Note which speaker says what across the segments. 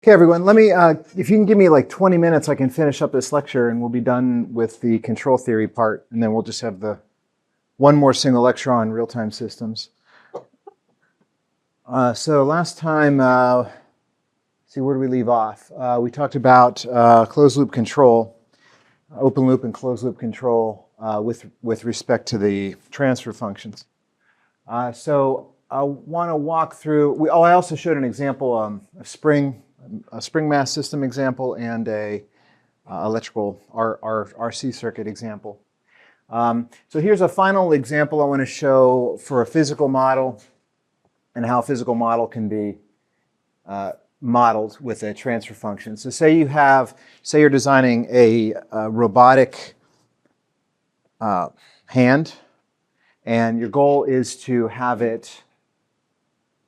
Speaker 1: Okay, everyone, let me, if you can give me like 20 minutes, I can finish up this lecture and we'll be done with the control theory part, and then we'll just have the one more single lecture on real-time systems. So last time, see, where do we leave off? We talked about closed-loop control, open loop and closed-loop control with respect to the transfer functions. So I want to walk through, I also showed an example, a spring mass system example and a electrical RC circuit example. So here's a final example I want to show for a physical model and how a physical model can be modeled with a transfer function. So say you're designing a robotic hand, and your goal is to have it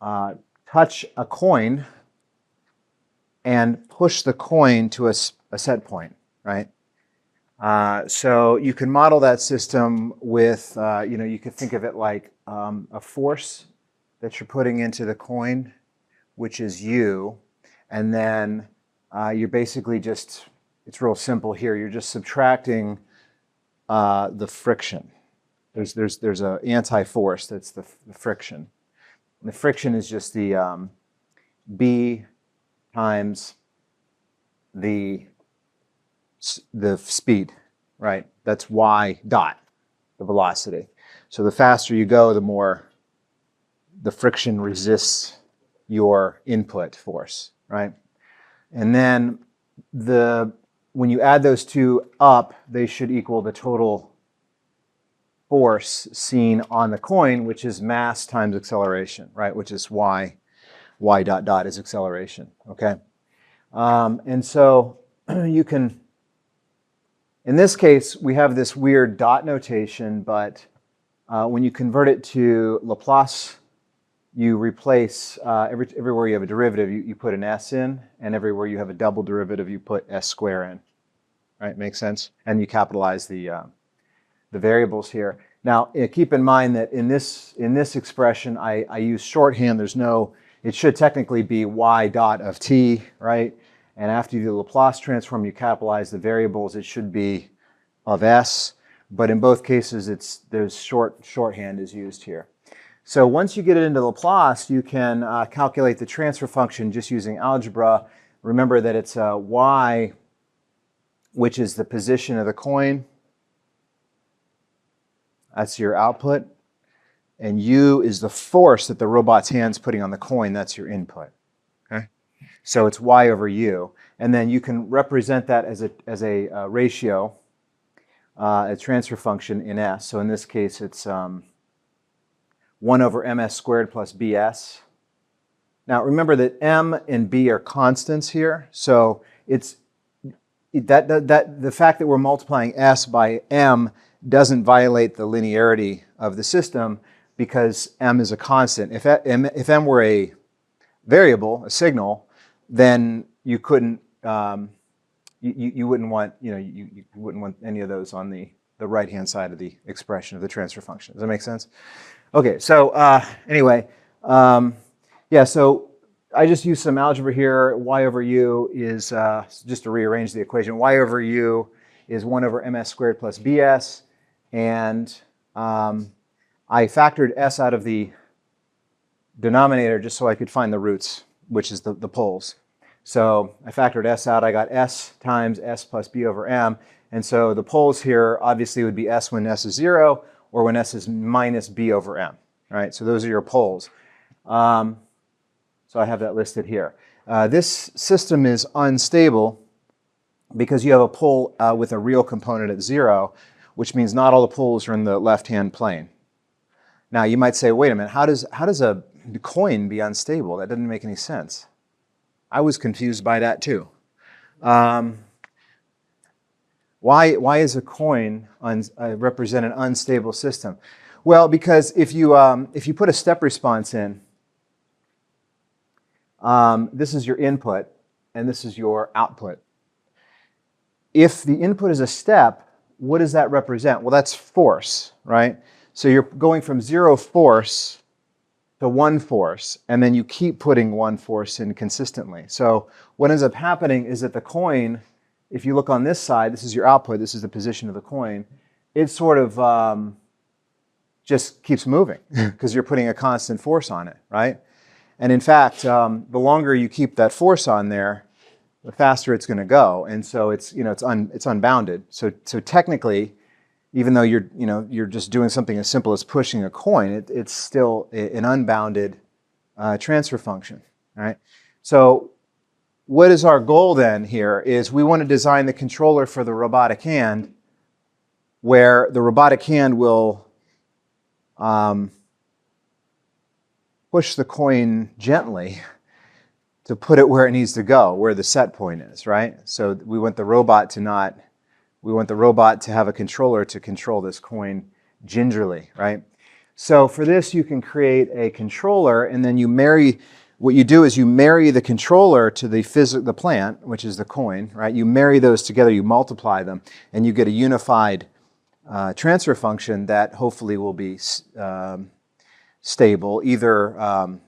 Speaker 1: touch a coin and push the coin to a set point, right? So you can model that system with, you could think of it like a force that you're putting into the coin, which is U, and then you're basically just, it's real simple here, you're just subtracting the friction. There's an anti-force that's the friction. And the friction is just the B times the speed, right? That's y dot, the velocity. So the faster you go, the more the friction resists your input force, right? And then when you add those two up, they should equal the total force seen on the coin, which is mass times acceleration, right? Which is y dot dot is acceleration, okay? And so you can, in this case, we have this weird dot notation, but when you convert it to Laplace, you replace, everywhere you have a derivative, you put an s in, and everywhere you have a double derivative, you put s square in, right? Makes sense? And you capitalize the variables here. Now, keep in mind that in this expression, I use shorthand. It should technically be y dot of t, right? And after you do the Laplace transform, you capitalize the variables. It should be of s, but in both cases, there's shorthand is used here. So once you get it into Laplace, you can calculate the transfer function just using algebra. Remember that it's y, which is the position of the coin. That's your output. And u is the force that the robot's hand's putting on the coin. That's your input. Okay? So it's y over u. And then you can represent that as a ratio, a transfer function in s. So in this case, it's 1 over ms squared plus bs. Now remember that m and b are constants here. So the fact that we're multiplying s by m doesn't violate the linearity of the system because m is a constant. If m were a variable, a signal, then you couldn't, you wouldn't want, you wouldn't want any of those on the right-hand side of the expression of the transfer function. Does that make sense? Okay, so anyway, yeah, so I just used some algebra here. Y over u is, just to rearrange the equation, y over u is 1 over ms squared plus bs, and I factored s out of the denominator just so I could find the roots, which is the poles. So I factored s out. I got s times s plus b over m. And so the poles here obviously would be s when s is 0 or when s is minus b over m. Right? So those are your poles. So I have that listed here. This system is unstable because you have a pole with a real component at 0, which means not all the poles are in the left-hand plane. Now you might say, wait a minute, how does a coin be unstable? That doesn't make any sense. I was confused by that too. Why is a coin represent an unstable system? Well, because if you put a step response in, this is your input and this is your output. If the input is a step, what does that represent? Well, that's force, right? So you're going from 0 force the one force, and then you keep putting one force in consistently. So what ends up happening is that the coin, if you look on this side, this is your output, this is the position of the coin, it sort of just keeps moving because you're putting a constant force on it, right? And in fact, the longer you keep that force on there, the faster it's going to go. And so it's unbounded. So technically, even though you're just doing something as simple as pushing a coin, it's still an unbounded transfer function, right? So what is our goal then here is we want to design the controller for the robotic hand where the robotic hand will push the coin gently to put it where it needs to go, where the set point is, right? So we want the robot to have a controller to control this coin gingerly, right? So for this, you can create a controller, and then what you do is you marry the controller to the plant, which is the coin, right? You marry those together, you multiply them, and you get a unified transfer function that hopefully will be stable, either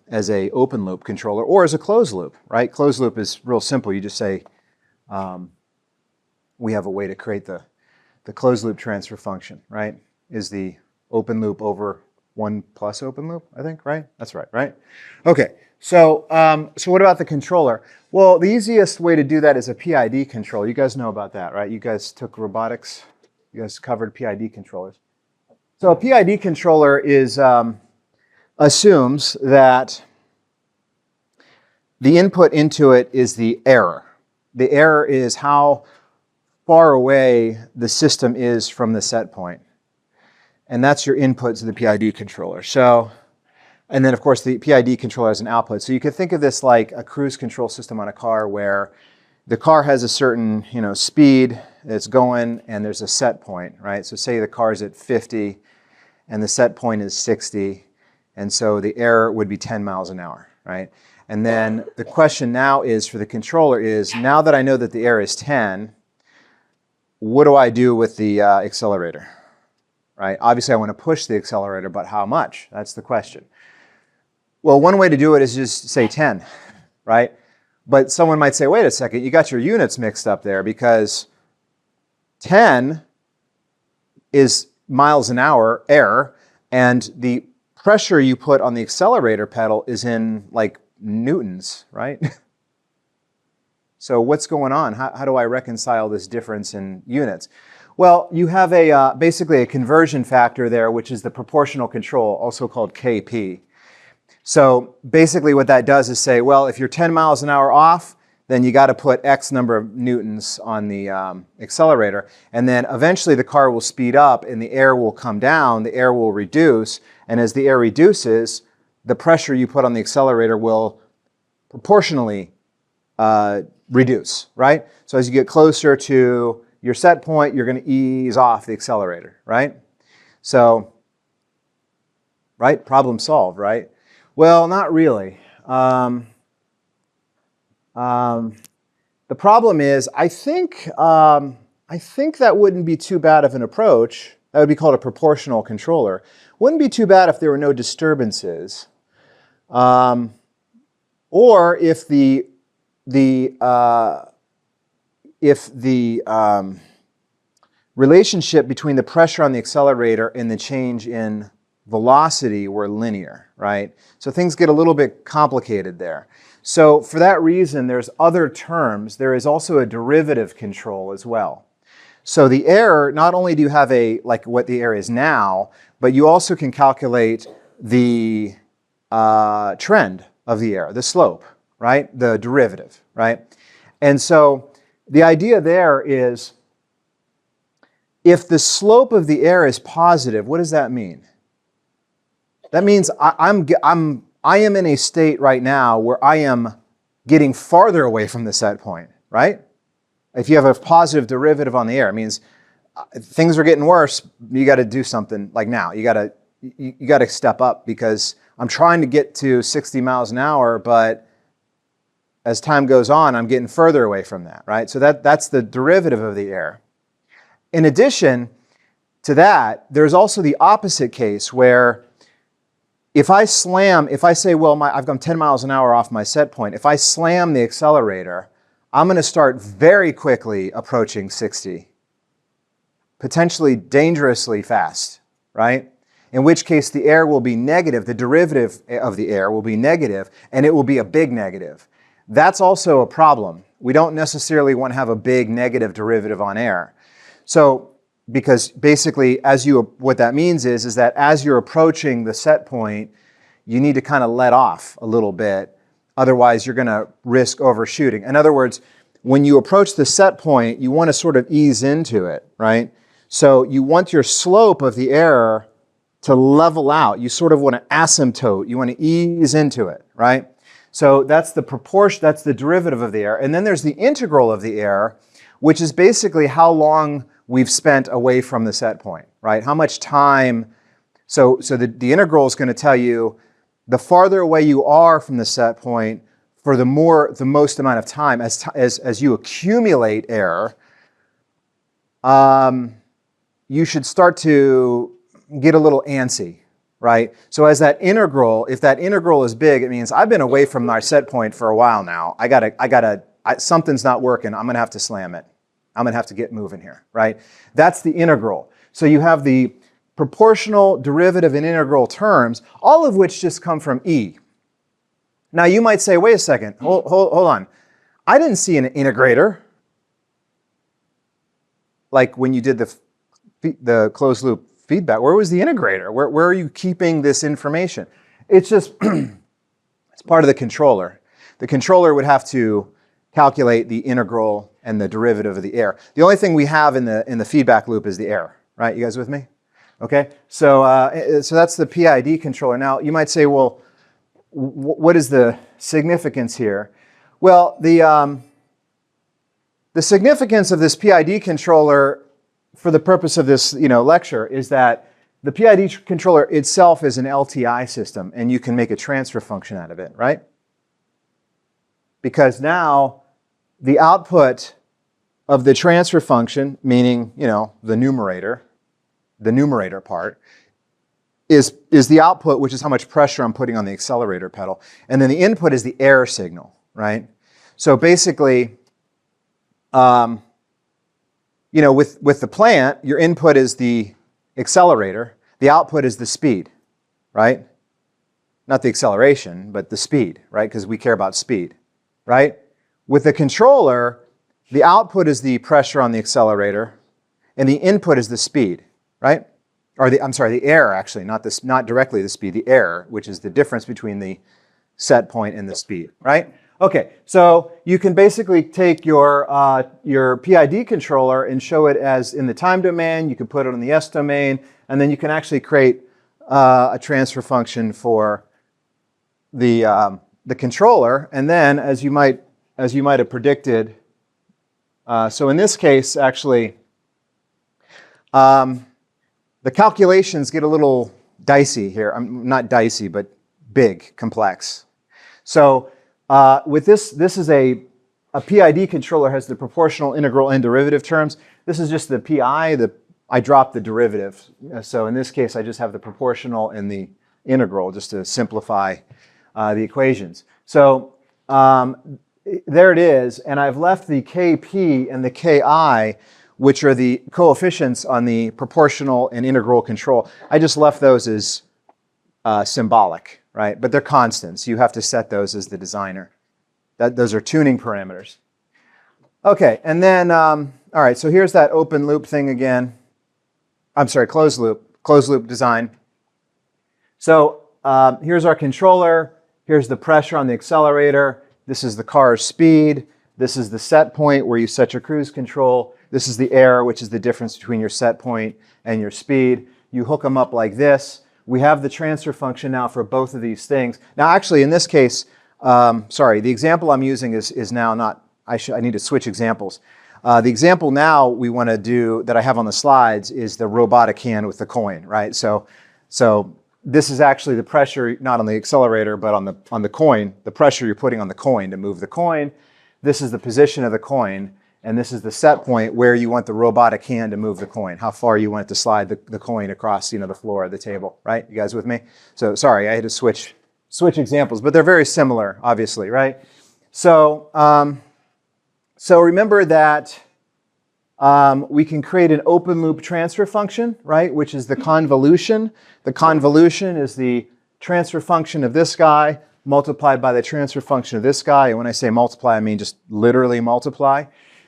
Speaker 1: as a open loop controller or as a closed loop, right? Closed loop is real simple. You just say, we have a way to create the closed loop transfer function, right? Is the open loop over 1 plus open loop, I think, right? That's right? Okay, so what about the controller? Well, the easiest way to do that is a PID controller. You guys know about that, right? You guys took robotics. You guys covered PID controllers. So a PID controller assumes that the input into it is the error. The error is how far away the system is from the set point. And that's your input to the PID controller. So, and then of course the PID controller has an output. So you could think of this like a cruise control system on a car where the car has a certain speed it's going and there's a set point, right? So say the car's at 50 and the set point is 60, and so the error would be 10 miles an hour, right? And then the question now is for the controller is, now that I know that the error is 10, what do I do with the accelerator, right? Obviously I want to push the accelerator, but how much? That's the question. Well, one way to do it is just say 10, right? But someone might say, wait a second, you got your units mixed up there because 10 is miles an hour error, and the pressure you put on the accelerator pedal is in like newtons, right? So what's going on? How do I reconcile this difference in units? Well, you have basically a conversion factor there, which is the proportional control, also called Kp. So basically what that does is say, well, if you're 10 miles an hour off, then you got to put X number of newtons on the accelerator. And then eventually the car will speed up and the air will come down, the air will reduce. And as the air reduces, the pressure you put on the accelerator will proportionally reduce, right? So as you get closer to your set point, you're going to ease off the accelerator, right? So, right? Problem solved, right? Well, not really. The problem is, I think that wouldn't be too bad of an approach. That would be called a proportional controller. Wouldn't be too bad if there were no disturbances, or if the relationship between the pressure on the accelerator and the change in velocity were linear, right? So things get a little bit complicated there. So for that reason, there's other terms. There is also a derivative control as well. So the error, not only do you have like what the error is now, but you also can calculate the trend of the error, the slope, right? The derivative, right? And so the idea there is, if the slope of the error is positive, what does that mean? That means I am in a state right now where I am getting farther away from the set point, right? If you have a positive derivative on the error, it means things are getting worse. You got to do something like now. You got to step up because I'm trying to get to 60 miles an hour, but as time goes on, I'm getting further away from that, right? So that's the derivative of the error. In addition to that, there's also the opposite case where if I say, well, I've gone 10 miles an hour off my set point, if I slam the accelerator, I'm going to start very quickly approaching 60, potentially dangerously fast, right? In which case the air will be negative, the derivative of the air will be negative, and it will be a big negative. That's also a problem. We don't necessarily want to have a big negative derivative on air. So, because basically, what that means is that as you're approaching the set point, you need to kind of let off a little bit. Otherwise, you're going to risk overshooting. In other words, when you approach the set point, you want to sort of ease into it, right? So you want your slope of the air to level out. You sort of want to asymptote. You want to ease into it, right? So that's the proportion, that's the derivative of the air. And then there's the integral of the air, which is basically how long we've spent away from the set point, right? How much time. So the integral is going to tell you the farther away you are from the set point for the most amount of time as you accumulate air, you should start to get a little antsy, right? So as that integral, if that integral is big, it means I've been away from our set point for a while now. Something's not working. I'm going to have to slam it. I'm going to have to get moving here, right? That's the integral. So you have the proportional, derivative, and integral terms, all of which just come from E. Now you might say, wait a second, hold on. I didn't see an integrator. Like when you did the closed loop feedback, where was the integrator? Where are you keeping this information? It's just, it's part of the controller. The controller would have to calculate the integral and the derivative of the air. The only thing we have in the feedback loop is the air, right? You guys with me? Okay, so that's the PID controller. Now you might say, well, what is the significance here? Well, the significance of this PID controller, for the purpose of this lecture, is that the PID controller itself is an LTI system, and you can make a transfer function out of it, right? Because now the output of the transfer function, meaning the numerator part, is the output, which is how much pressure I'm putting on the accelerator pedal, and then the input is the air signal, right? So basically, with the plant, your input is the accelerator, the output is the speed, right? Not the acceleration, but the speed, right? Because we care about speed, right? With the controller, the output is the pressure on the accelerator, and the input is the speed, right? Or the air, actually, not directly the speed, the air, which is the difference between the set point and the speed, right? Okay, so you can basically take your PID controller and show it as in the time domain. You can put it on the S domain, and then you can actually create a transfer function for the controller. And then, as you might have predicted, so in this case, actually, the calculations get a little dicey here. Not dicey, but big, complex. So with this is a PID controller has the proportional, integral, and derivative terms. This is just the PI. I dropped the derivative. So in this case, I just have the proportional and the integral just to simplify the equations. So there it is. And I've left the Kp and the Ki, which are the coefficients on the proportional and integral control. I just left those as symbolic, right? But they're constants. You have to set those as the designer. Those are tuning parameters. Okay, and then, all right, so here's that open loop thing again. I'm sorry, closed loop design. So here's our controller. Here's the pressure on the accelerator. This is the car's speed. This is the set point where you set your cruise control. This is the air, which is the difference between your set point and your speed. You hook them up like this. We have the transfer function now for both of these things. Now, actually, in this case, sorry, the example I'm using is now not, I need to switch examples. The example now we want to do that I have on the slides is the robotic hand with the coin, right? So this is actually the pressure, not on the accelerator, but on the coin, the pressure you're putting on the coin to move the coin. This is the position of the coin. And this is the set point where you want the robotic hand to move the coin, how far you want it to slide the coin across, the floor of the table, right? You guys with me? So sorry, I had to switch examples, but they're very similar, obviously, right? So, so remember that we can create an open loop transfer function, right? Which is the convolution. The convolution is the transfer function of this guy multiplied by the transfer function of this guy. And when I say multiply, I mean just literally multiply.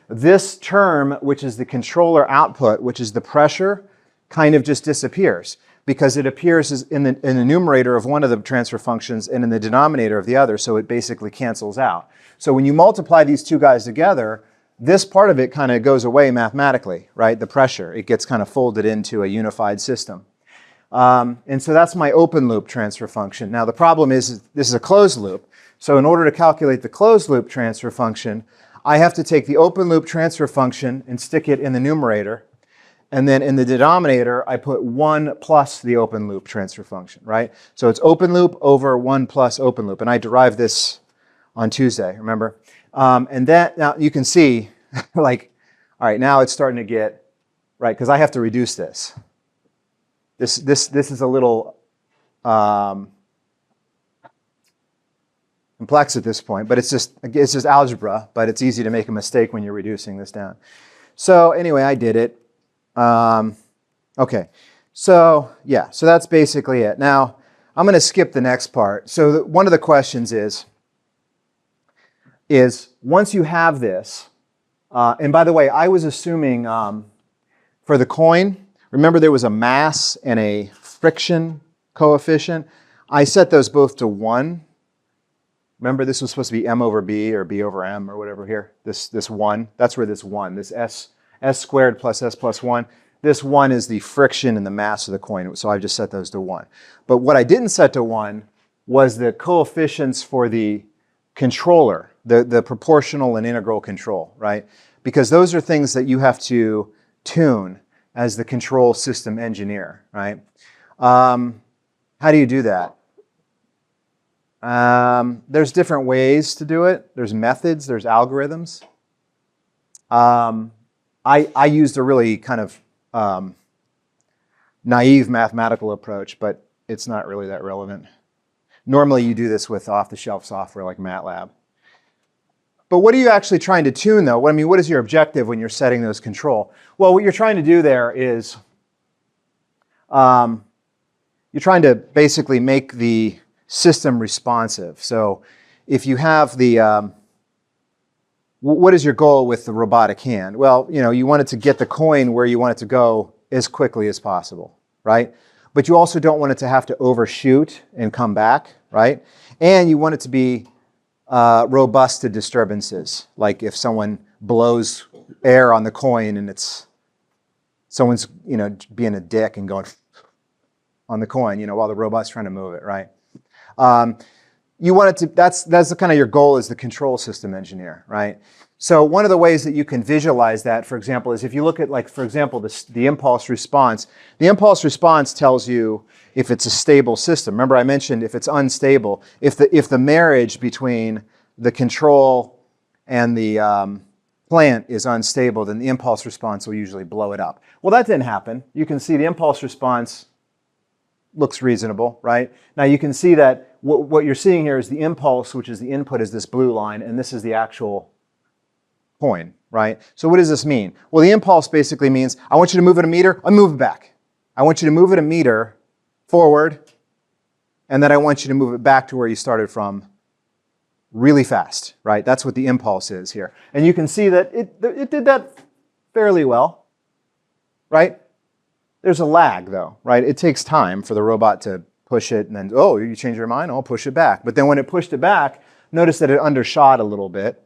Speaker 1: This term, which is the controller output, which is the pressure, kind of just disappears because it appears in the numerator of one of the transfer functions and in the denominator of the other, so it basically cancels out. So when you multiply these two guys together, this part of it kind of goes away mathematically, right? The pressure, it gets kind of folded into a unified system. And so that's my open loop transfer function. Now the problem is this is a closed loop. So in order to calculate the closed loop transfer function, I have to take the open loop transfer function and stick it in the numerator. And then in the denominator, I put 1 plus the open loop transfer function, right? So it's open loop over 1 plus open loop. And I derived this on Tuesday, remember? And that, now you can see, like, all right, now it's starting to get, right, because I have to reduce this. This is a little complex at this point, but it's just algebra, but it's easy to make a mistake when you're reducing this down. So anyway, I did it. Okay, so yeah, so that's basically it. Now, I'm going to skip the next part. So one of the questions is once you have this, and by the way, I was assuming for the coin, remember there was a mass and a friction coefficient. I set those both to 1. Remember this was supposed to be m over b or b over m or whatever here. This 1, that's where this 1, this s squared plus s plus 1, this 1 is the friction and the mass of the coin. So I just set those to 1. But what I didn't set to 1 was the coefficients for the controller, the proportional and integral control, right? Because those are things that you have to tune as the control system engineer, right? How do you do that? There's different ways to do it. There's methods, there's algorithms. I used a really kind of naive mathematical approach, but it's not really that relevant. Normally you do this with off-the-shelf software like MATLAB. But what are you actually trying to tune though? I mean, what is your objective when you're setting those control? Well, what you're trying to do there is you're trying to basically make the system responsive. So if you have the, what is your goal with the robotic hand? Well, you want it to get the coin where you want it to go as quickly as possible, right? But you also don't want it to have to overshoot and come back, right? And you want it to be robust to disturbances, like if someone blows air on the coin and someone's being a dick and going on the coin, while the robot's trying to move it, right? You want it to, that's the kind of your goal as the control system engineer, right? So one of the ways that you can visualize that, for example, is if you look at, like, for example, the impulse response. The impulse response tells you if it's a stable system. Remember I mentioned if it's unstable, if the marriage between the control and the plant is unstable, then the impulse response will usually blow it up. Well, that didn't happen. You can see the impulse response looks reasonable, right? Now you can see that what you're seeing here is the impulse, which is the input, is this blue line, and this is the actual coin, right? So what does this mean? Well, the impulse basically means I want you to move it a meter, I move it back. I want you to move it a meter forward, and then I want you to move it back to where you started from really fast, right? That's what the impulse is here. And you can see that it did that fairly well, right? There's a lag though, right? It takes time for the robot to push it and then, oh, you change your mind, I'll push it back. But then when it pushed it back, notice that it undershot a little bit.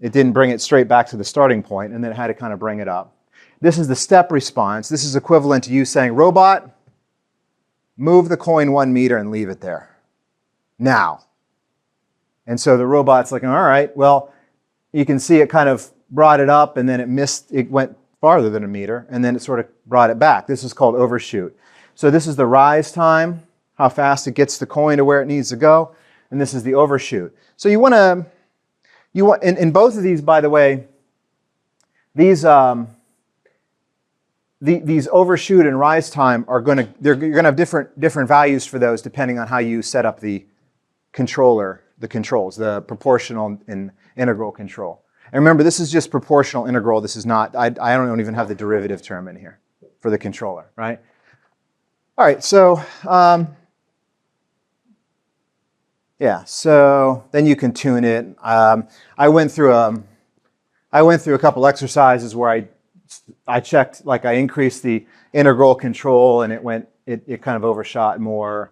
Speaker 1: It didn't bring it straight back to the starting point, and then it had to kind of bring it up. This is the step response. This is equivalent to you saying, robot, move the coin 1 meter and leave it there. Now. And so the robot's like, all right, well, you can see it kind of brought it up, and then it went farther than a meter, and then it sort of brought it back. This is called overshoot. So this is the rise time, how fast it gets the coin to where it needs to go, and this is the overshoot. So in both of these, by the way, these these overshoot and rise time are you're gonna have different values for those depending on how you set up the controls, the proportional and integral control. And remember, this is just proportional integral. This is not, I don't even have the derivative term in here for the controller, right? All right, so yeah, so then you can tune it. I went through a couple exercises where I checked, like I increased the integral control and it kind of overshot more.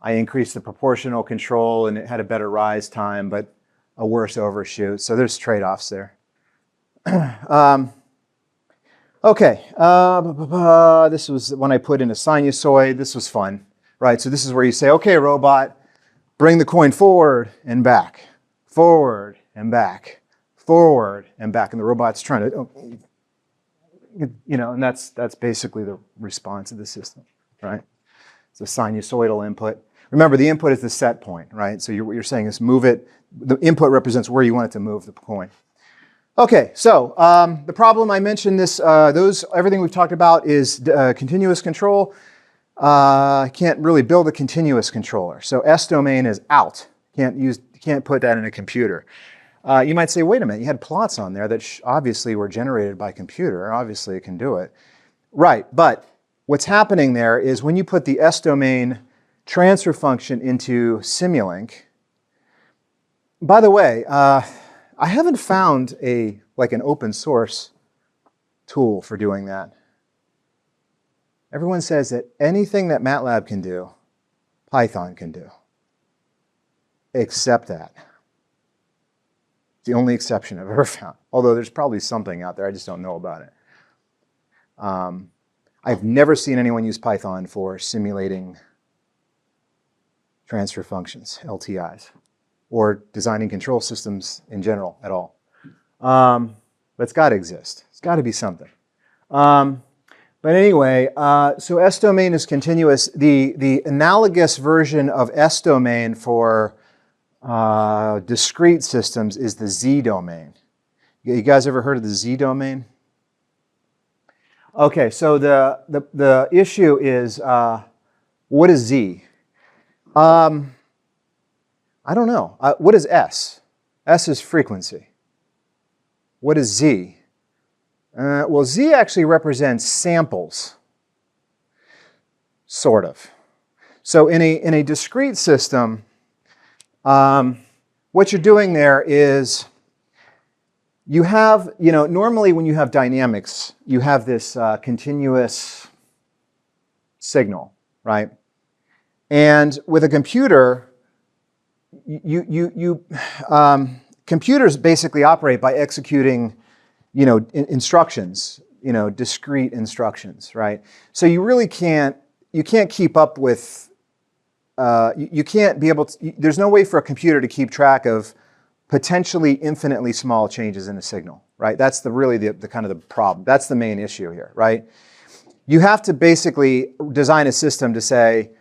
Speaker 1: I increased the proportional control and it had a better rise time, but a worse overshoot. So there's trade-offs there. Okay, this was when I put in a sinusoid. This was fun, right? So this is where you say, okay, robot, bring the coin forward and back, forward and back, forward and back. And the robot's trying to, and that's basically the response of the system, right? It's a sinusoidal input. Remember, the input is the set point, right? So what you're saying is move it. The input represents where you want it to move the coin. Okay, so the problem I mentioned everything we've talked about is continuous control. Can't really build a continuous controller. So S domain is out. Can't put that in a computer. You might say, wait a minute, you had plots on there that obviously were generated by computer. Obviously it can do it. Right, but what's happening there is when you put the S domain transfer function into Simulink, by the way, I haven't found an open source tool for doing that. Everyone says that anything that MATLAB can do, Python can do, except that. It's the only exception I've ever found. Although there's probably something out there, I just don't know about it. I've never seen anyone use Python for simulating transfer functions, LTIs, or designing control systems in general at all. But it's got to exist. It's got to be something. But anyway, so S domain is continuous. The analogous version of S domain for discrete systems is the Z domain. You guys ever heard of the Z domain? Okay, so the issue is, what is Z? I don't know. What is S? S is frequency. What is Z? Well, Z actually represents samples, sort of. So in a discrete system, what you're doing there is you have, normally when you have dynamics, you have this continuous signal, right? And with a computer, computers basically operate by executing, instructions, discrete instructions, right? So you really can't keep up with, you can't be able to, there's no way for a computer to keep track of potentially infinitely small changes in a signal, right? That's really the kind of the problem. That's the main issue here, right? You have to basically design a system to say,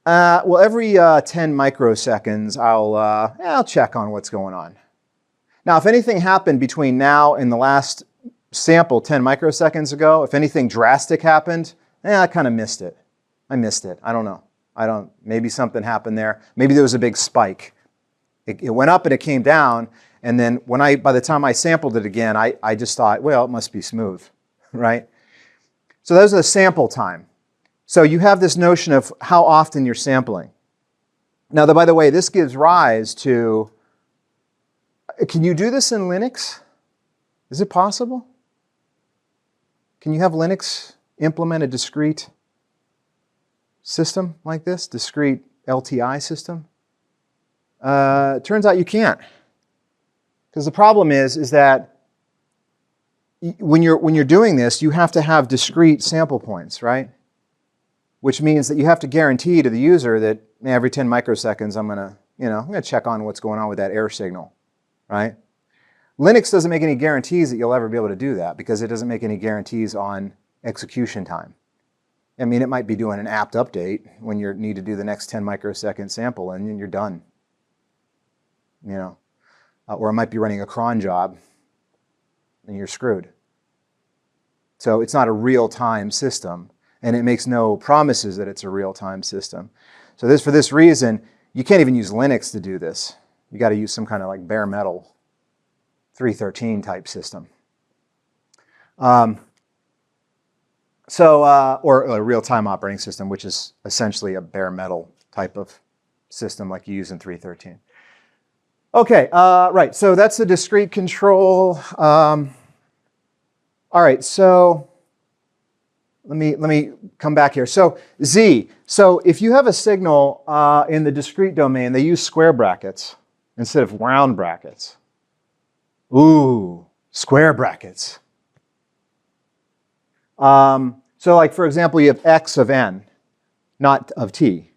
Speaker 1: well, every 10 microseconds, I'll check on what's going on. Now, if anything happened between now and the last sample 10 microseconds ago, if anything drastic happened, I kind of missed it. I missed it. I don't know. Maybe something happened there. Maybe there was a big spike. It went up and it came down, and then by the time I sampled it again, I just thought, well, it must be smooth, right? So those are the sample time. So you have this notion of how often you're sampling. Now, by the way, this gives rise to, can you do this in Linux? Is it possible? Can you have Linux implement a discrete system like this, discrete LTI system? It turns out you can't. Because the problem is that when you're doing this, you have to have discrete sample points, right? Which means that you have to guarantee to the user that every 10 microseconds I'm gonna check on what's going on with that error signal, right? Linux doesn't make any guarantees that you'll ever be able to do that because it doesn't make any guarantees on execution time. I mean, it might be doing an apt update when you need to do the next 10 microsecond sample and then you're done. Or it might be running a cron job, then you're screwed. So it's not a real-time system, and it makes no promises that it's a real-time system. So for this reason, you can't even use Linux to do this. You got to use some kind of like bare metal 313 type system. Or a real-time operating system, which is essentially a bare metal type of system like you use in 313. Okay, right, so that's the discrete control. All right, so let me come back here. So Z, so if you have a signal in the discrete domain, they use square brackets instead of round brackets. Ooh, square brackets. So like, for example, you have x of n, not of t.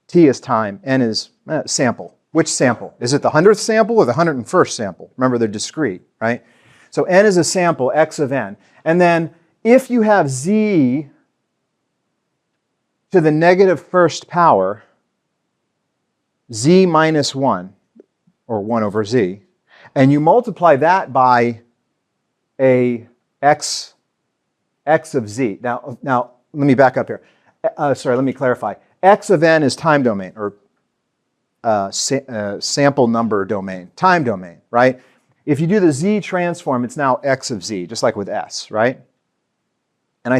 Speaker 1: T is time, n is sample. Which sample? Is it the 100th sample or the 101st sample? Remember, they're discrete, right? So n is a sample, x of n. And then if you have z to the negative first power, z minus 1, or 1 over z, and you multiply that by a x of z. Now let me back up here. Sorry, let me clarify. X of n is time domain, or sample number domain, time domain, right? If you do the z transform, it's now x of z, just like with s, right? And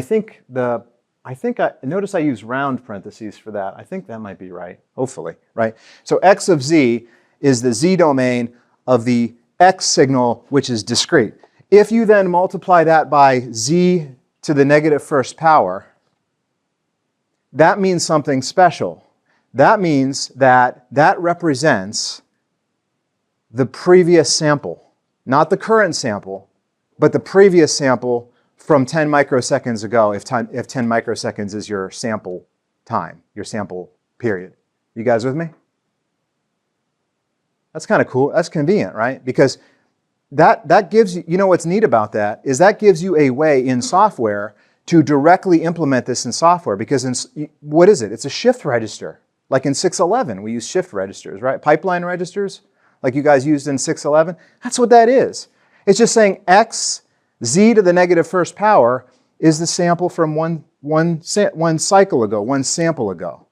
Speaker 1: notice I use round parentheses for that. I think that might be right, hopefully, right? So x of z is the z domain of the x signal, which is discrete. If you then multiply that by z to the negative first power, that means something special. That means that represents the previous sample. Not the current sample, but the previous sample from 10 microseconds ago, if 10 microseconds is your sample time, your sample period. You guys with me? That's kind of cool. That's convenient, right? Because that gives you, you know what's neat about that is that gives you a way in software to directly implement this in software. Because what is it? It's a shift register. Like in 611, we use shift registers, right? Pipeline registers, like you guys used in 611. That's what that is. It's just saying x, z to the negative first power is the sample from one cycle ago, one sample ago,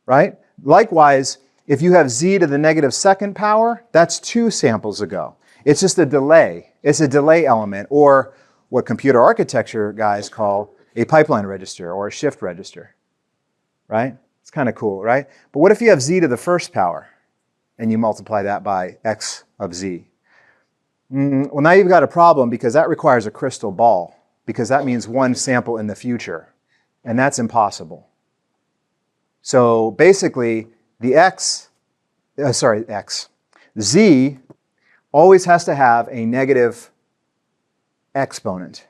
Speaker 1: right? Likewise, if you have z to the negative second power, that's 2 samples ago. It's just a delay. It's a delay element, or what computer architecture guys call a pipeline register or a shift register, right? It's kind of cool, right? But what if you have z to the first power and you multiply that by x of z? Well, now you've got a problem, because that requires a crystal ball, because that means one sample in the future, and that's impossible. So basically, z always has to have a negative exponent,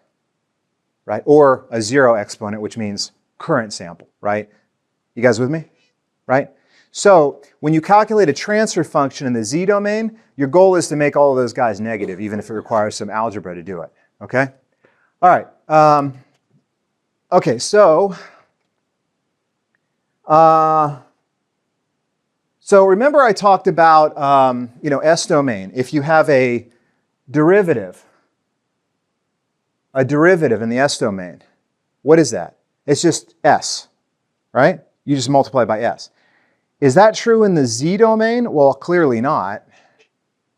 Speaker 1: right? Or a 0 exponent, which means current sample, right? You guys with me? Right? So when you calculate a transfer function in the z domain, your goal is to make all of those guys negative, even if it requires some algebra to do it. Okay? All right. Okay, so remember I talked about S domain. If you have a derivative in the S domain, what is that? It's just S, right? You just multiply by S. Is that true in the Z domain? Well, clearly not,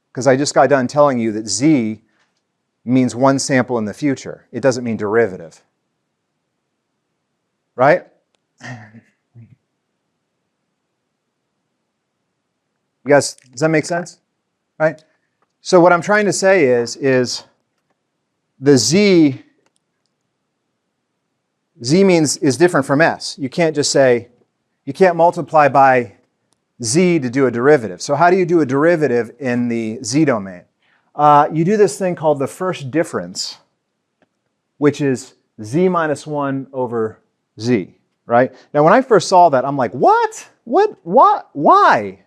Speaker 1: because I just got done telling you that Z means one sample in the future. It doesn't mean derivative, right? You guys, does that make sense? Right? So what I'm trying to say is the Z is different from S. You can't just say, you can't multiply by Z to do a derivative. So how do you do a derivative in the Z domain? You do this thing called the first difference, which is Z minus 1 over Z, right? Now when I first saw that, I'm like, what? Why?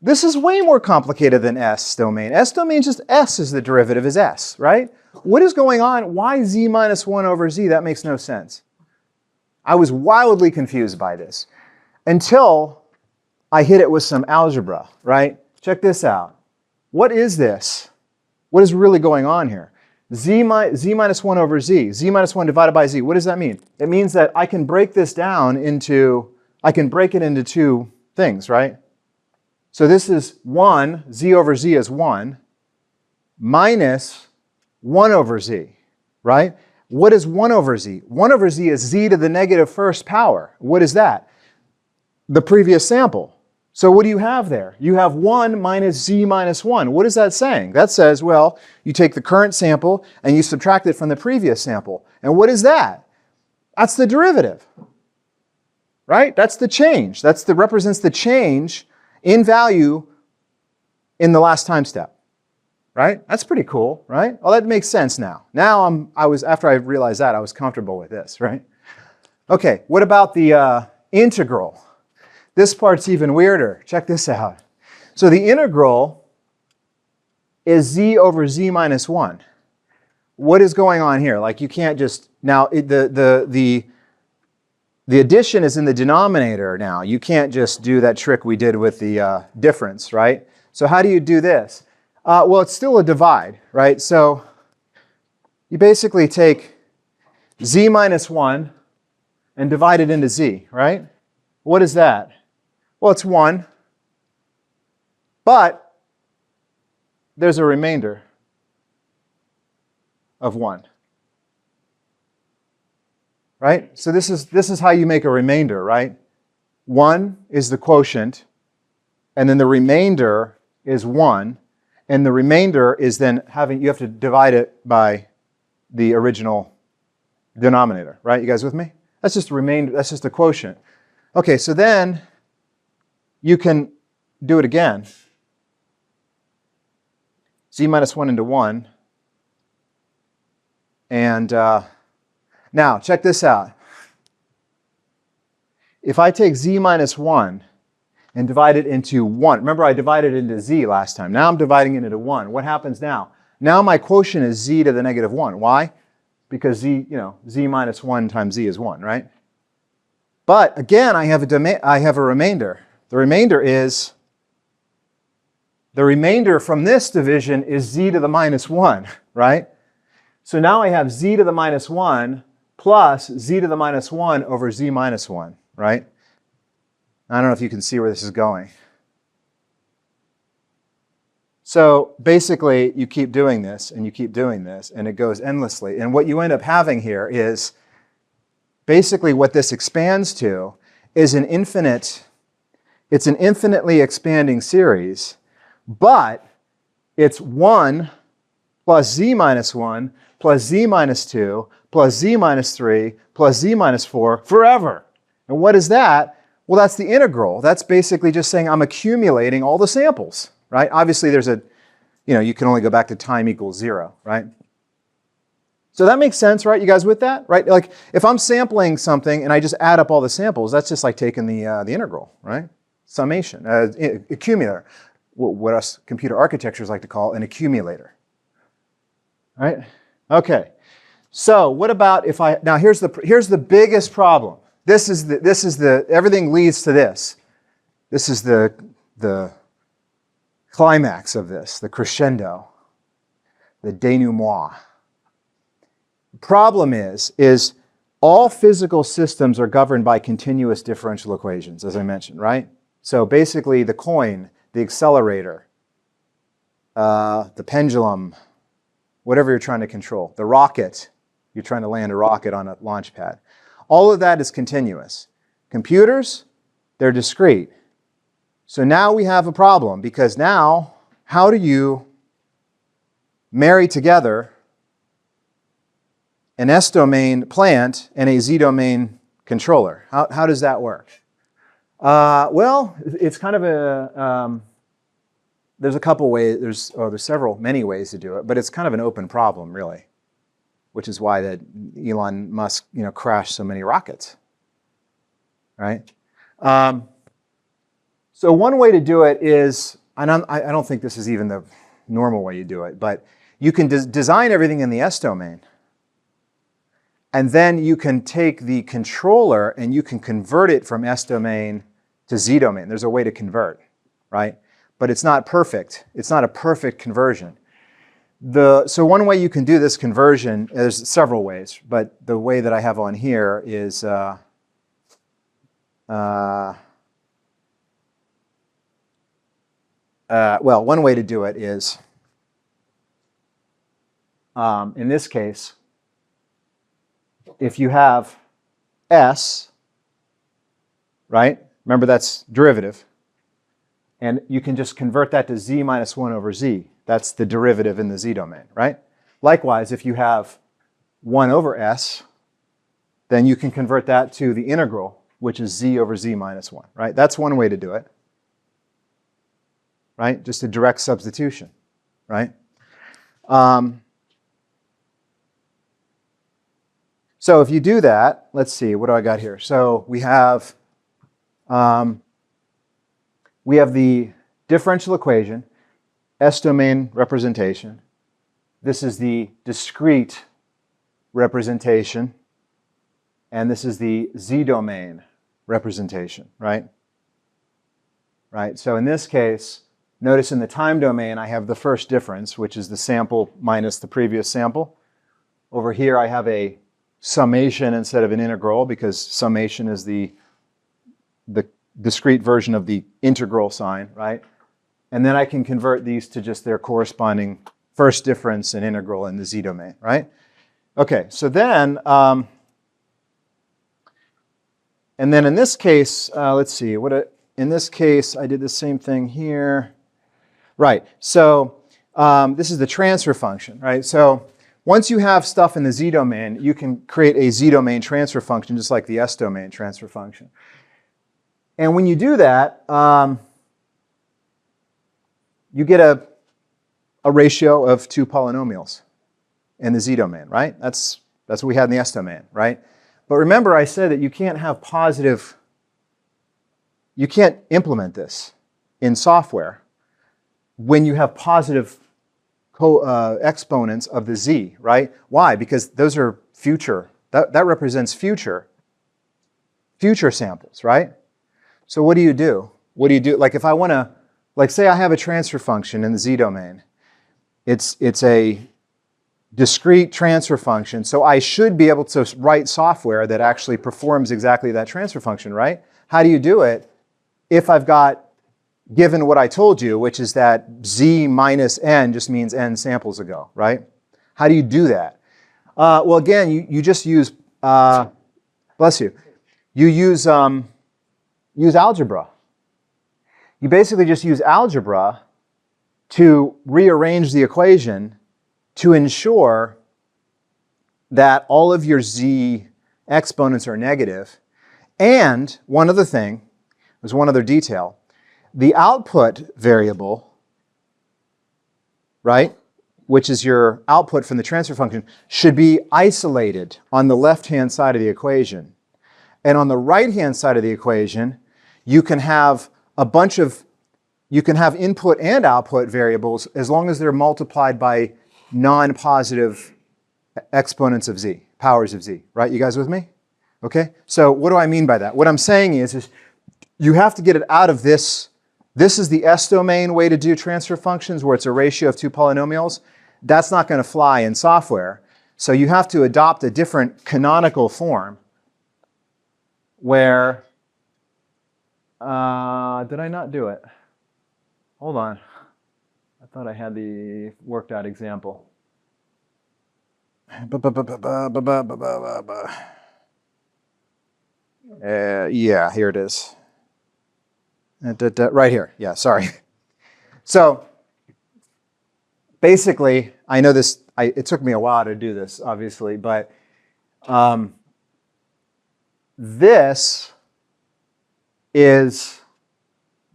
Speaker 1: This is way more complicated than S domain. S domain is just S is the derivative is S, right? What is going on? Why Z minus 1 over Z? That makes no sense. I was wildly confused by this until I hit it with some algebra, right? Check this out. What is this? What is really going on here? Z minus 1 over z. Z minus 1 divided by z. What does that mean? It means that I can break this down into, I can break it into two things, right? So this is 1, z over z is 1, minus 1 over z, right? What is 1 over z? 1 over z is z to the negative first power. What is that? The previous sample. So what do you have there? You have 1 minus z minus 1. What is that saying? That says, well, you take the current sample and you subtract it from the previous sample. And what is that? That's the derivative, right? That's the change. Represents the change in value in the last time step, right? That's pretty cool, right? Well, that makes sense now. Now after I realized that, I was comfortable with this, right? Okay, what about the integral? This part's even weirder. Check this out. So the integral is z over z minus 1. What is going on here? Like you can't just, now the addition is in the denominator now. You can't just do that trick we did with the difference, right? So how do you do this? Well, it's still a divide, right? So you basically take z minus 1 and divide it into z, right? What is that? Well, it's 1, but there's a remainder of 1. Right? So this is how you make a remainder, right? 1 is the quotient, and then the remainder is 1, and the remainder is then you have to divide it by the original denominator, right? You guys with me? That's just a remainder, that's just a quotient. Okay, so then you can do it again. Z minus 1 into 1. And now, check this out. If I take z minus 1 and divide it into 1, remember I divided it into z last time. Now I'm dividing it into 1. What happens now? Now my quotient is z to the negative 1. Why? Because z minus 1 times z is 1, right? But again, I have a remainder. The remainder from this division is z to the minus 1, right? So now I have z to the minus 1 plus z to the minus 1 over z minus 1, right? I don't know if you can see where this is going. So basically, you keep doing this, and you keep doing this, and it goes endlessly. And what you end up having here is basically what this expands to is it's an infinitely expanding series, but it's 1 plus z minus 1 plus z minus 2 plus z minus 3 plus z minus 4 forever. And what is that? Well, that's the integral. That's basically just saying I'm accumulating all the samples, right? Obviously, you can only go back to time equals 0, right? So that makes sense, right? You guys with that, right? Like if I'm sampling something and I just add up all the samples, that's just like taking the integral, right? Summation, accumulator, what us computer architectures like to call an accumulator, right? Okay, so what about if now here's the biggest problem. This is the everything leads to this. This is the climax of this, the crescendo, the denouement. The problem is all physical systems are governed by continuous differential equations, as I mentioned, right? So basically the coin, the accelerator, the pendulum, whatever you're trying to control, the rocket, you're trying to land a rocket on a launch pad. All of that is continuous. Computers, they're discrete. So now we have a problem because now, how do you marry together an S-domain plant and a Z-domain controller? How does that work? Well, it's kind of there's a couple ways, there's many ways to do it, but it's kind of an open problem, really, which is why that Elon Musk, crashed so many rockets, right? So one way to do it is, and I don't think this is even the normal way you do it, but you can design everything in the S-domain, and then you can take the controller and you can convert it from S-domain to Z-domain. There's a way to convert, right? But it's not perfect. It's not a perfect conversion. So one way you can do this conversion, there's several ways, but the way that I have on here is well, one way to do it is, in this case, if you have S, right? Remember that's derivative. And you can just convert that to Z minus 1 over Z. That's the derivative in the Z domain, right? Likewise, if you have 1 over S, then you can convert that to the integral, which is Z over Z minus 1, right? That's one way to do it, right? Just a direct substitution, right? So if you do that, let's see, what do I got here? So we have the differential equation, S-domain representation. This is the discrete representation. And this is the Z-domain representation, right? Right. So in this case, notice in the time domain, I have the first difference, which is the sample minus the previous sample. Over here, I have a summation instead of an integral, because summation is the discrete version of the integral sign, right? And then I can convert these to just their corresponding first difference and integral in the Z domain, right? Okay, so then, and then in this case, let's see, in this case, I did the same thing here. Right, so this is the transfer function, right? So once you have stuff in the Z domain, you can create a Z domain transfer function just like the S domain transfer function. And when you do that, you get a ratio of 2 polynomials in the Z domain, right? That's what we had in the S domain, right? But remember I said that you can't have positive, you can't implement this in software when you have positive exponents of the Z, right? Why? Because those are future, that represents future samples, right? So what do you do? What do you do? Like if I want to, like say I have a transfer function in the Z domain. It's a discrete transfer function, so I should be able to write software that actually performs exactly that transfer function, right? How do you do it if I've got, given what I told you, which is that Z minus N just means N samples ago, right? How do you do that? Well, again, you just use, bless you, you use algebra. You basically just use algebra to rearrange the equation to ensure that all of your Z exponents are negative. And one other thing, there's one other detail. The output variable, right, which is your output from the transfer function, should be isolated on the left-hand side of the equation. And on the right-hand side of the equation, you can have a bunch of, you can have input and output variables as long as they're multiplied by non-positive exponents of Z, powers of Z, right? You guys with me? Okay, so what do I mean by that? What I'm saying is you have to get it out of this. This is the S domain way to do transfer functions where it's a ratio of 2 polynomials. That's not going to fly in software. So you have to adopt a different canonical form where, did I not do it? Hold on. I thought I had the worked out example. Yeah, here it is. Right here. Yeah, sorry. So basically, I know this, it took me a while to do this, obviously, but this is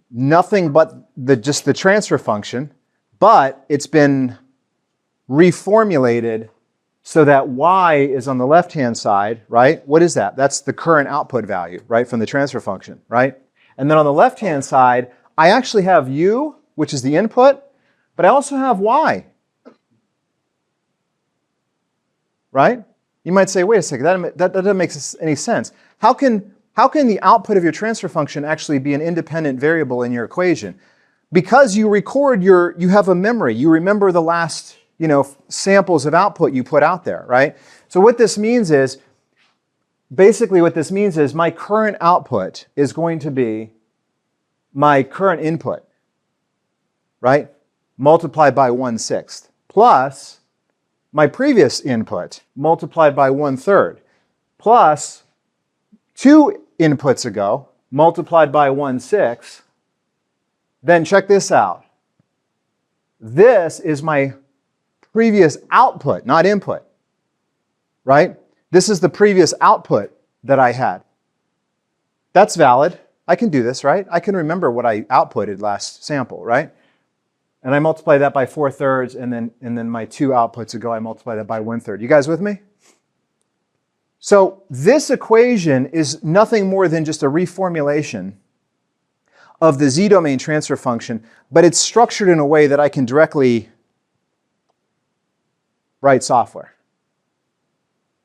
Speaker 1: nothing but just the transfer function, but it's been reformulated so that y is on the left-hand side, right? What is that? That's the current output value, right, from the transfer function, right? And then on the left-hand side, I actually have u, which is the input, but I also have y, right? You might say, wait a second, that doesn't make any sense. How can the output of your transfer function actually be an independent variable in your equation? Because you record you have a memory. You remember the last, samples of output you put out there, right? So what this means is, basically what this means is my current output is going to be my current input, right? Multiplied by 1/6, plus my previous input multiplied by 1/3, plus 2 inputs ago multiplied by 1/6. Then check this out. This is my previous output, not input, right? This is the previous output that I had. That's valid. I can do this, right? I can remember what I outputted last sample, right? And I multiply that by 4/3, and then my 2 outputs ago, I multiply that by 1/3. You guys with me? So this equation is nothing more than just a reformulation of the z-domain transfer function, but it's structured in a way that I can directly write software.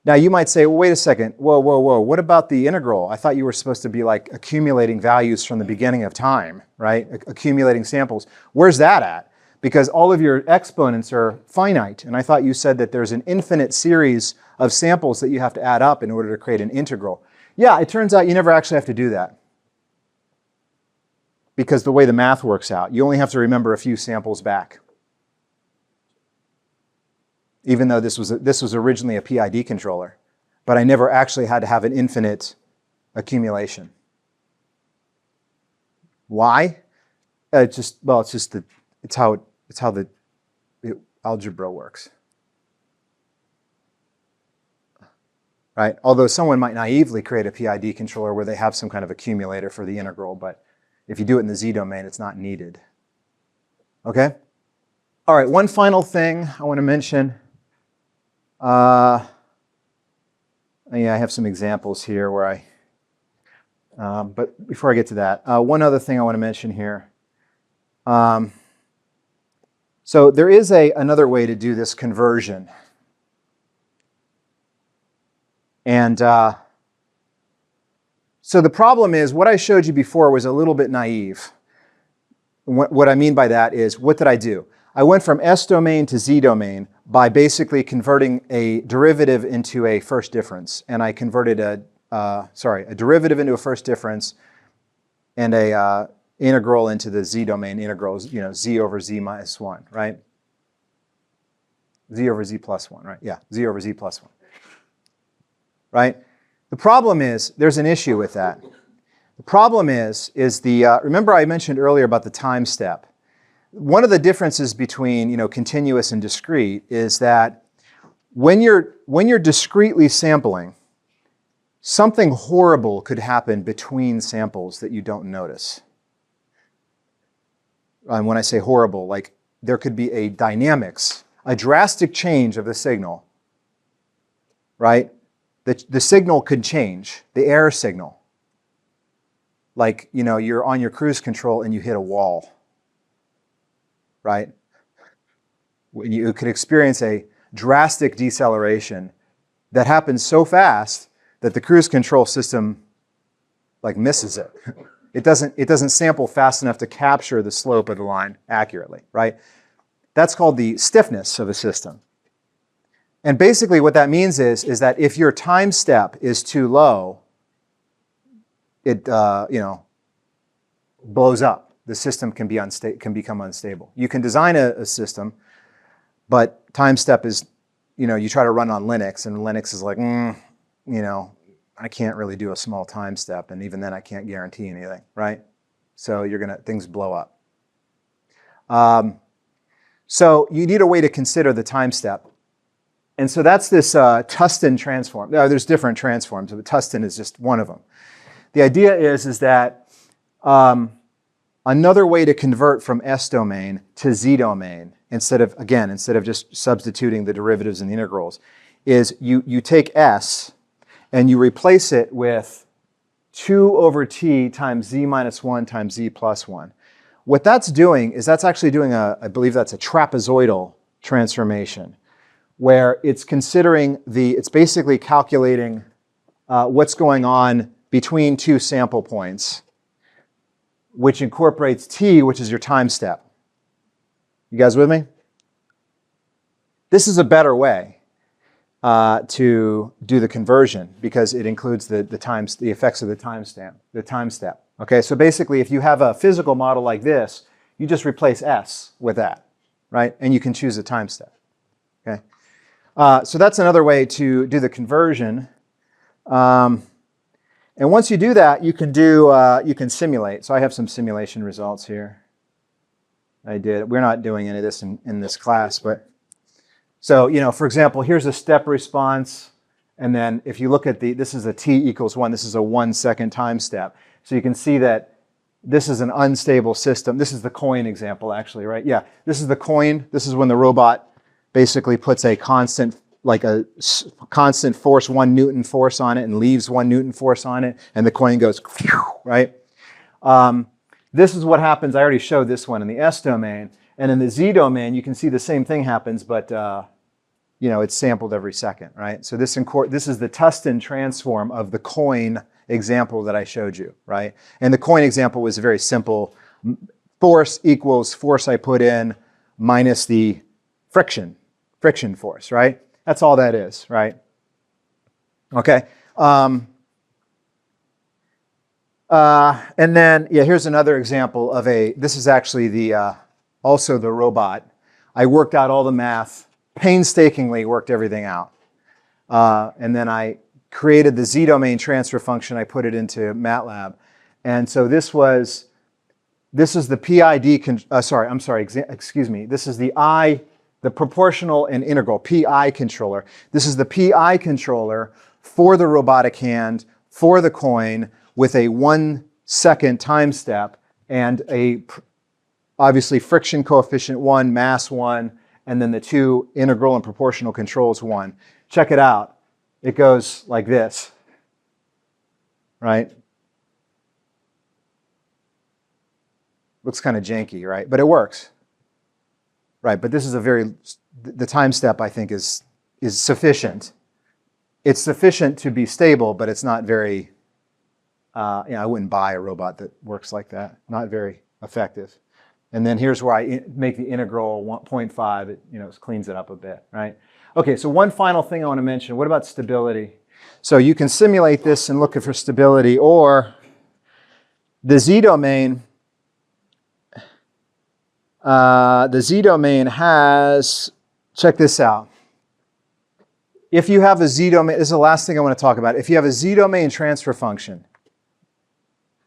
Speaker 1: Now you might say, well, wait a second, whoa, what about the integral? I thought you were supposed to be like accumulating values from the beginning of time, right? Accumulating samples. Where's that at? Because all of your exponents are finite, and I thought you said that there's an infinite series of samples that you have to add up in order to create an integral. Yeah, it turns out you never actually have to do that, because the way the math works out, you only have to remember a few samples back. Even though this was originally a PID controller, but I never actually had to have an infinite accumulation. Why? It's how the algebra works, right? Although someone might naively create a PID controller where they have some kind of accumulator for the integral, but if you do it in the z-domain, it's not needed. Okay? All right, one final thing I want to mention. Yeah, I have some examples here where but before I get to that, one other thing I want to mention here. So there is another way to do this conversion. And so the problem is, what I showed you before was a little bit naive. What I mean by that is, what did I do? I went from S domain to Z domain by basically converting a derivative into a first difference. And I converted a derivative into a first difference and a integral into the Z domain integrals, Z over Z minus 1, right? Z over Z plus 1, right? Yeah, Z over Z plus 1, right? The problem is, there's an issue with that. The problem is remember I mentioned earlier about the time step. One of the differences between continuous and discrete is that when you're discretely sampling, something horrible could happen between samples that you don't notice. And when I say horrible, like there could be a dynamics, a drastic change of the signal, right? The signal could change, the error signal. Like, you're on your cruise control and you hit a wall, right? You could experience a drastic deceleration that happens so fast that the cruise control system misses it. It doesn't sample fast enough to capture the slope of the line accurately, right? That's called the stiffness of a system. And basically what that means is that if your time step is too low, it blows up. The system can become unstable. You can design a system, but time step is, you try to run on Linux, and Linux is like, I can't really do a small time step, and even then I can't guarantee anything, right? So things blow up. So you need a way to consider the time step. And so that's this Tustin transform. Now, there's different transforms, but Tustin is just one of them. The idea is that another way to convert from S domain to Z domain, instead of just substituting the derivatives and the integrals, is you take S and you replace it with 2 over t times z minus 1 times z plus 1. What that's doing is that's actually doing I believe that's a trapezoidal transformation, where it's it's basically calculating what's going on between 2 sample points, which incorporates t, which is your time step. You guys with me? This is a better way to do the conversion because it includes the effects of the time step. Okay, so basically if you have a physical model like this, you just replace S with that, right? And you can choose a time step. Okay, so that's another way to do the conversion. And once you do that, you can simulate. So I have some simulation results here. I did. We're not doing any of this in this class, but so, for example, here's a step response. And then if you look at this is a t = 1. This is a 1 second time step. So you can see that this is an unstable system. This is the coin example, actually, right? Yeah, this is the coin. This is when the robot basically puts a constant force, 1 Newton force on it and leaves 1 Newton force on it. And the coin goes, right? This is what happens. I already showed this one in the S domain. And in the Z domain, you can see the same thing happens, but it's sampled every second, right? So this is the Tustin transform of the coin example that I showed you, right? And the coin example was very simple. Force equals force I put in minus the friction force, right? That's all that is, right? Okay. And then, here's another example of this is actually also the robot. I worked out all the math, painstakingly worked everything out. And then I created the Z-domain transfer function. I put it into MATLAB. And so this is the PID, excuse me. This is the proportional and integral, PI controller. This is the PI controller for the robotic hand, for the coin, with a 1 second time step and obviously friction coefficient 1, mass 1, and then the 2 integral and proportional controls 1. Check it out. It goes like this, right? Looks kind of janky, right? But it works, right? But this is the time step I think is sufficient. It's sufficient to be stable, but it's not very, I wouldn't buy a robot that works like that. Not very effective. And then here's where I make the integral 1.5. It cleans it up a bit, right? Okay, so one final thing I want to mention. What about stability? So you can simulate this and look for stability, or the Z-domain. The Z-domain has, check this out. If you have a Z-domain, this is the last thing I want to talk about. If you have a Z-domain transfer function,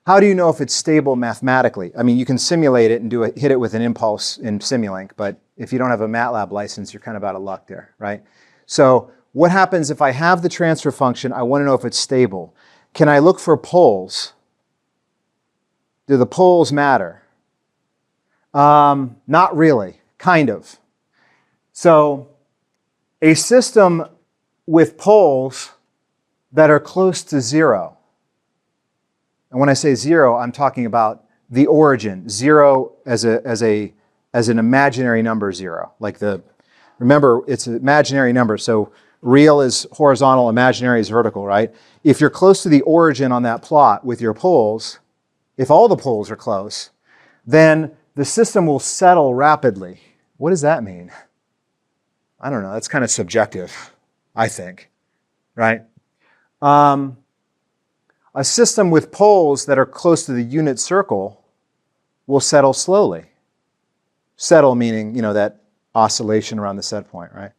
Speaker 1: how do you know if it's stable mathematically? I mean, you can simulate it and hit it with an impulse in Simulink, but if you don't have a MATLAB license, you're kind of out of luck there, right? So what happens if I have the transfer function, I want to know if it's stable. Can I look for poles? Do the poles matter? Not really, kind of. So a system with poles that are close to 0. And when I say 0, I'm talking about the origin. 0 as an imaginary number 0. Remember, it's an imaginary number, so real is horizontal, imaginary is vertical, right? If you're close to the origin on that plot with your poles, if all the poles are close, then the system will settle rapidly. What does that mean? I don't know. That's kind of subjective, I think, right? A system with poles that are close to the unit circle will settle slowly. Settle meaning, that oscillation around the set point, right?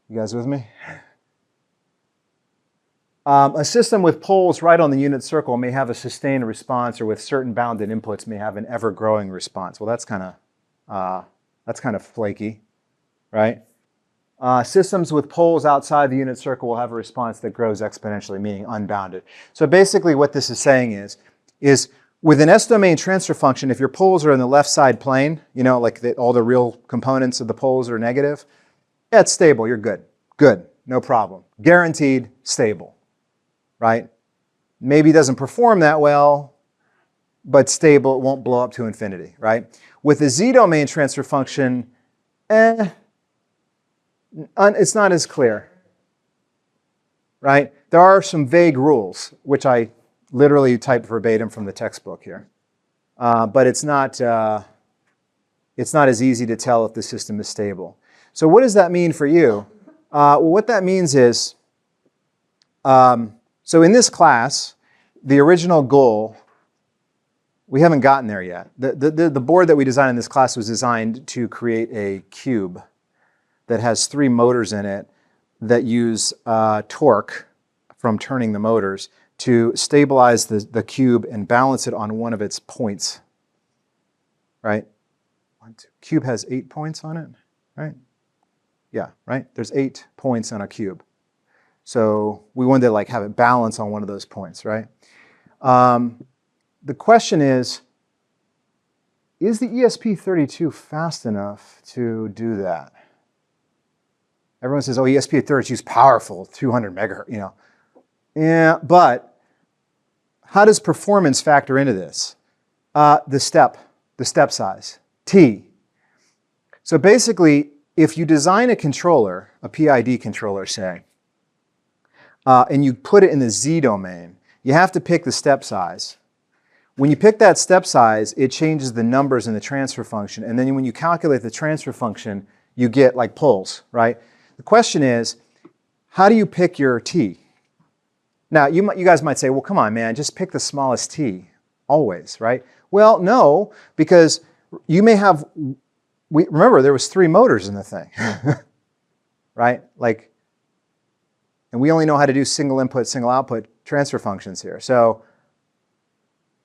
Speaker 1: You guys with me? A system with poles right on the unit circle may have a sustained response, or with certain bounded inputs may have an ever-growing response. Well, that's kind of flaky, right? Systems with poles outside the unit circle will have a response that grows exponentially, meaning unbounded. So basically what this is saying is with an S-domain transfer function, if your poles are in the left side plane, all the real components of the poles are negative, yeah, it's stable, you're good. Good, no problem. Guaranteed stable, right? Maybe doesn't perform that well, but stable, it won't blow up to infinity, right? With the Z-domain transfer function, it's not as clear, right? There are some vague rules, which I literally typed verbatim from the textbook here. But it's not, it's not as easy to tell if the system is stable. So what does that mean for you? Well, what that means is, so in this class, the original goal, we haven't gotten there yet. The board that we designed in this class was designed to create a cube that has 3 motors in it that use torque from turning the motors to stabilize the cube and balance it on one of its points, right? Cube has 8 points on it, right? Yeah, right? There's 8 points on a cube. So we wanted to like have it balance on one of those points, right? The question is the ESP32 fast enough to do that? Everyone says, oh, ESP32 is powerful, 200 megahertz, you know. Yeah, but how does performance factor into this? The step size, T. So basically, if you design a controller, a PID controller, say, and you put it in the Z domain, you have to pick the step size. When you pick that step size, it changes the numbers in the transfer function. And then when you calculate the transfer function, you get like poles, right? The question is, how do you pick your T? Now, you guys might say, well, come on, man, just pick the smallest T, always, right? Well, no, because you may have, remember, there was 3 motors in the thing, right? Like, and we only know how to do single input, single output transfer functions here. So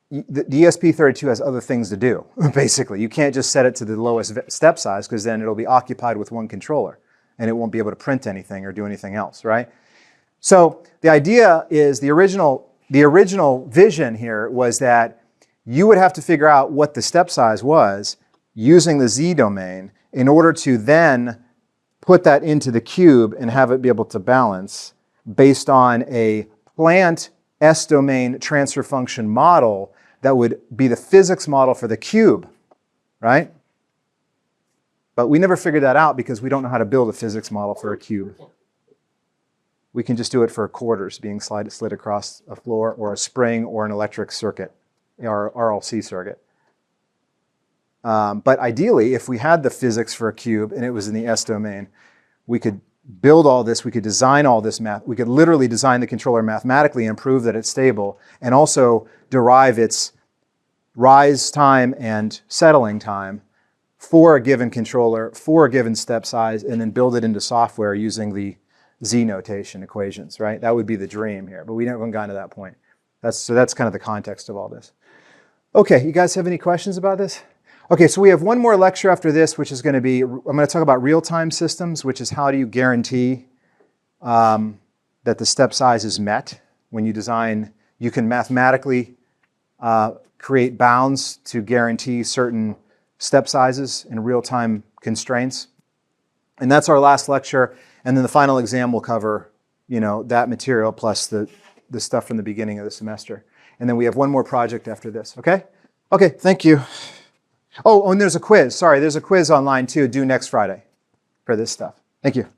Speaker 1: the ESP32 has other things to do, basically. You can't just set it to the lowest step size because then it'll be occupied with one controller and it won't be able to print anything or do anything else, right? So the idea is the original vision here was that you would have to figure out what the step size was using the Z domain in order to then put that into the cube and have it be able to balance based on a plant S domain transfer function model that would be the physics model for the cube, right? But we never figured that out because we don't know how to build a physics model for a cube. We can just do it for quarters being slid across a floor or a spring or an electric circuit, or RLC circuit. But ideally, if we had the physics for a cube and it was in the S domain, we could build all this, we could design all this math, we could literally design the controller mathematically and prove that it's stable, and also derive its rise time and settling time for a given controller, for a given step size, and then build it into software using the Z notation equations, right? That would be the dream here, but we haven't gotten to that point. So that's kind of the context of all this. Okay, you guys have any questions about this? Okay, so we have one more lecture after this, which is going to be, I'm going to talk about real-time systems, which is how do you guarantee that the step size is met when you design. You can mathematically create bounds to guarantee certain step sizes in real-time constraints. And that's our last lecture. And then the final exam will cover, you know, that material plus the stuff from the beginning of the semester. And then we have one more project after this, okay? Okay, thank you. Oh, and there's a quiz. Sorry, there's a quiz online too, due next Friday for this stuff. Thank you.